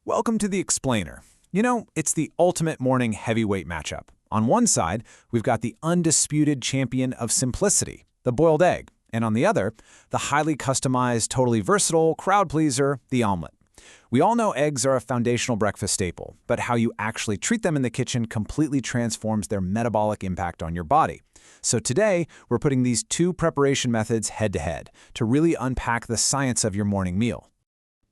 Welcome to the Explainer. You know, it's the ultimate morning heavyweight matchup. On one side, we've got the undisputed champion of simplicity, the boiled egg, and on the other, the highly customized, totally versatile crowd pleaser, the omelet. We all know eggs are a foundational breakfast staple, but how you actually treat them in the kitchen completely transforms their metabolic impact on your body. So today, we're putting these two preparation methods head-to-head to really unpack the science of your morning meal.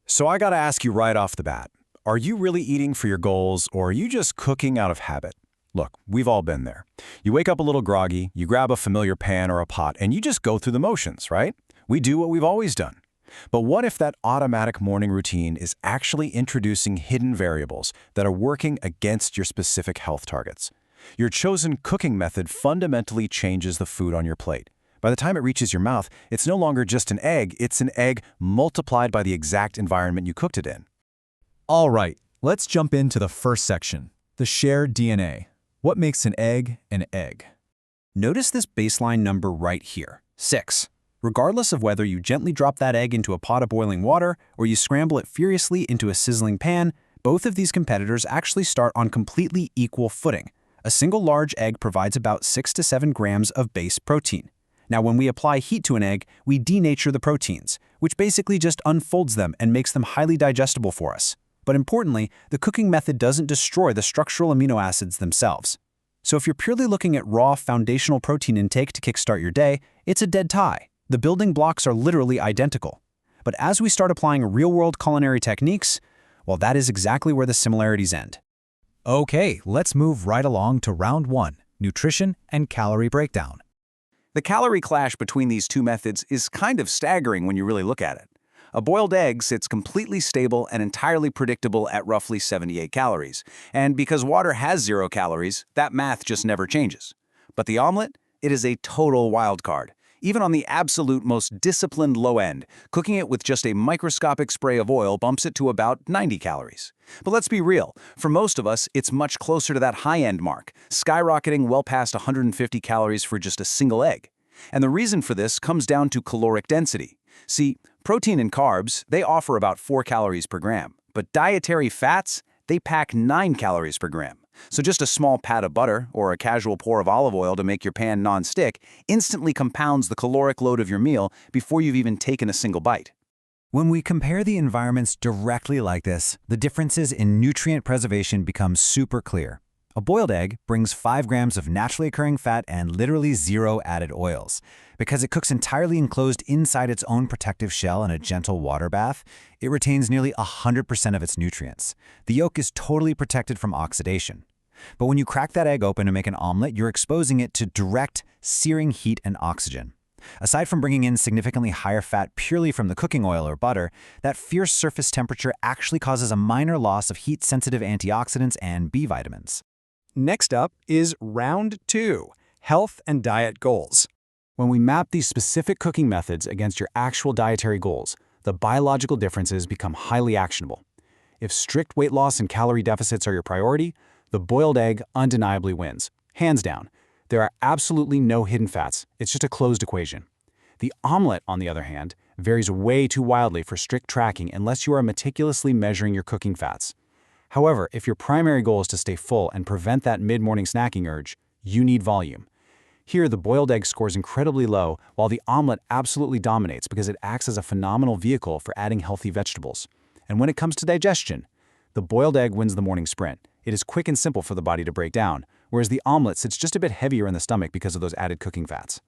So I gotta ask you right off the bat, are you really eating for your goals, or are you just cooking out of habit? Look, we've all been there. You wake up a little groggy, you grab a familiar pan or a pot, and you just go through the motions, right? We do what we've always done. But what if that automatic morning routine is actually introducing hidden variables that are working against your specific health targets? Your chosen cooking method fundamentally changes the food on your plate. By the time it reaches your mouth, it's no longer just an egg, it's an egg multiplied by the exact environment you cooked it in. All right, let's jump into the first section, the shared DNA. What makes an egg an egg? Notice this baseline number right here, 6. Regardless of whether you gently drop that egg into a pot of boiling water or you scramble it furiously into a sizzling pan, both of these competitors actually start on completely equal footing. A single large egg provides about 6 to 7 grams of base protein. Now, when we apply heat to an egg, we denature the proteins, which basically just unfolds them and makes them highly digestible for us. But importantly, the cooking method doesn't destroy the structural amino acids themselves. So if you're purely looking at raw foundational protein intake to kickstart your day, it's a dead tie. The building blocks are literally identical. But as we start applying real-world culinary techniques, well, that is exactly where the similarities end. Okay, let's move right along to round 1, nutrition and calorie breakdown. The calorie clash between these two methods is kind of staggering when you really look at it. A boiled egg sits completely stable and entirely predictable at roughly 78 calories. And because water has 0 calories, that math just never changes. But the omelet? It is a total wild card. Even on the absolute most disciplined low end, cooking it with just a microscopic spray of oil bumps it to about 90 calories. But let's be real, for most of us, it's much closer to that high-end mark, skyrocketing well past 150 calories for just a single egg. And the reason for this comes down to caloric density. See, protein and carbs, they offer about 4 calories per gram, but dietary fats, they pack 9 calories per gram. So just a small pat of butter or a casual pour of olive oil to make your pan non-stick instantly compounds the caloric load of your meal before you've even taken a single bite. When we compare the environments directly like this, the differences in nutrient preservation become super clear. A boiled egg brings 5 grams of naturally occurring fat and literally 0 added oils. Because it cooks entirely enclosed inside its own protective shell in a gentle water bath, it retains nearly 100% of its nutrients. The yolk is totally protected from oxidation. But when you crack that egg open to make an omelet, you're exposing it to direct, searing heat and oxygen. Aside from bringing in significantly higher fat purely from the cooking oil or butter, that fierce surface temperature actually causes a minor loss of heat-sensitive antioxidants and B vitamins. Next up is round 2, health and diet goals. When we map these specific cooking methods against your actual dietary goals, the biological differences become highly actionable. If strict weight loss and calorie deficits are your priority, the boiled egg undeniably wins. Hands down. There are absolutely no hidden fats. It's just a closed equation. The omelet, on the other hand, varies way too wildly for strict tracking unless you are meticulously measuring your cooking fats. However, if your primary goal is to stay full and prevent that mid-morning snacking urge, you need volume. Here, the boiled egg scores incredibly low, while the omelet absolutely dominates because it acts as a phenomenal vehicle for adding healthy vegetables. And when it comes to digestion, the boiled egg wins the morning sprint. It is quick and simple for the body to break down, whereas the omelet sits just a bit heavier in the stomach because of those added cooking fats.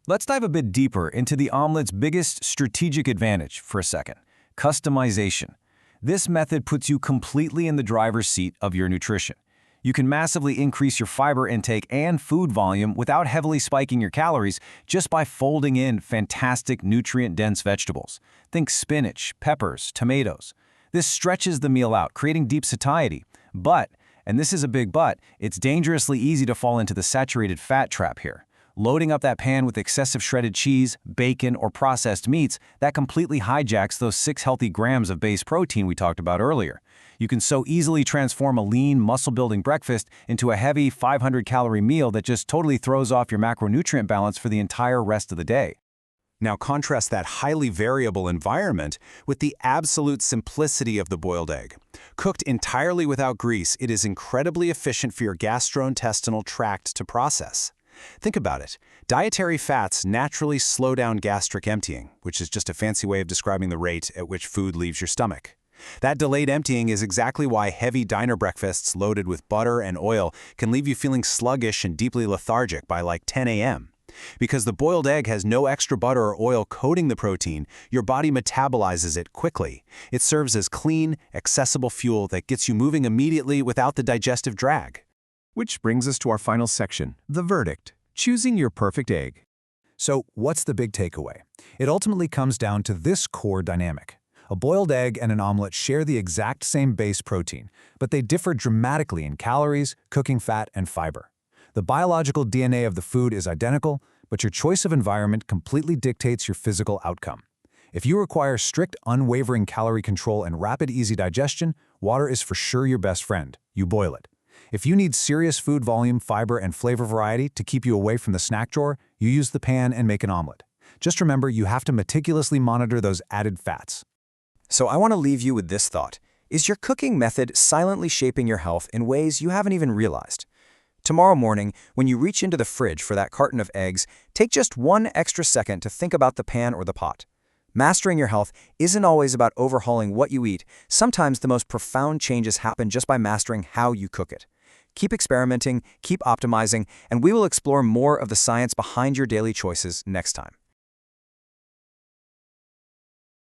Let's dive a bit deeper into the omelet's biggest strategic advantage for a second: customization. This method puts you completely in the driver's seat of your nutrition. You can massively increase your fiber intake and food volume without heavily spiking your calories just by folding in fantastic nutrient-dense vegetables. Think spinach, peppers, tomatoes. This stretches the meal out, creating deep satiety. But, and this is a big but, it's dangerously easy to fall into the saturated fat trap here. Loading up that pan with excessive shredded cheese, bacon, or processed meats, that completely hijacks those 6 healthy grams of base protein we talked about earlier. You can so easily transform a lean, muscle-building breakfast into a heavy 500-calorie meal that just totally throws off your macronutrient balance for the entire rest of the day. Now contrast that highly variable environment with the absolute simplicity of the boiled egg. Cooked entirely without grease, it is incredibly efficient for your gastrointestinal tract to process. Think about it. Dietary fats naturally slow down gastric emptying, which is just a fancy way of describing the rate at which food leaves your stomach. That delayed emptying is exactly why heavy diner breakfasts loaded with butter and oil can leave you feeling sluggish and deeply lethargic by like 10 a.m. Because the boiled egg has no extra butter or oil coating the protein, your body metabolizes it quickly. It serves as clean, accessible fuel that gets you moving immediately without the digestive drag. Which brings us to our final section, the verdict, choosing your perfect egg. So what's the big takeaway? It ultimately comes down to this core dynamic. A boiled egg and an omelet share the exact same base protein, but they differ dramatically in calories, cooking fat, and fiber. The biological DNA of the food is identical, but your choice of environment completely dictates your physical outcome. If you require strict, unwavering calorie control and rapid, easy digestion, water is for sure your best friend. You boil it. If you need serious food volume, fiber, and flavor variety to keep you away from the snack drawer, you use the pan and make an omelet. Just remember, you have to meticulously monitor those added fats. So I want to leave you with this thought. Is your cooking method silently shaping your health in ways you haven't even realized? Tomorrow morning, when you reach into the fridge for that carton of eggs, take just 1 extra second to think about the pan or the pot. Mastering your health isn't always about overhauling what you eat. Sometimes the most profound changes happen just by mastering how you cook it. Keep experimenting, keep optimizing, and we will explore more of the science behind your daily choices next time.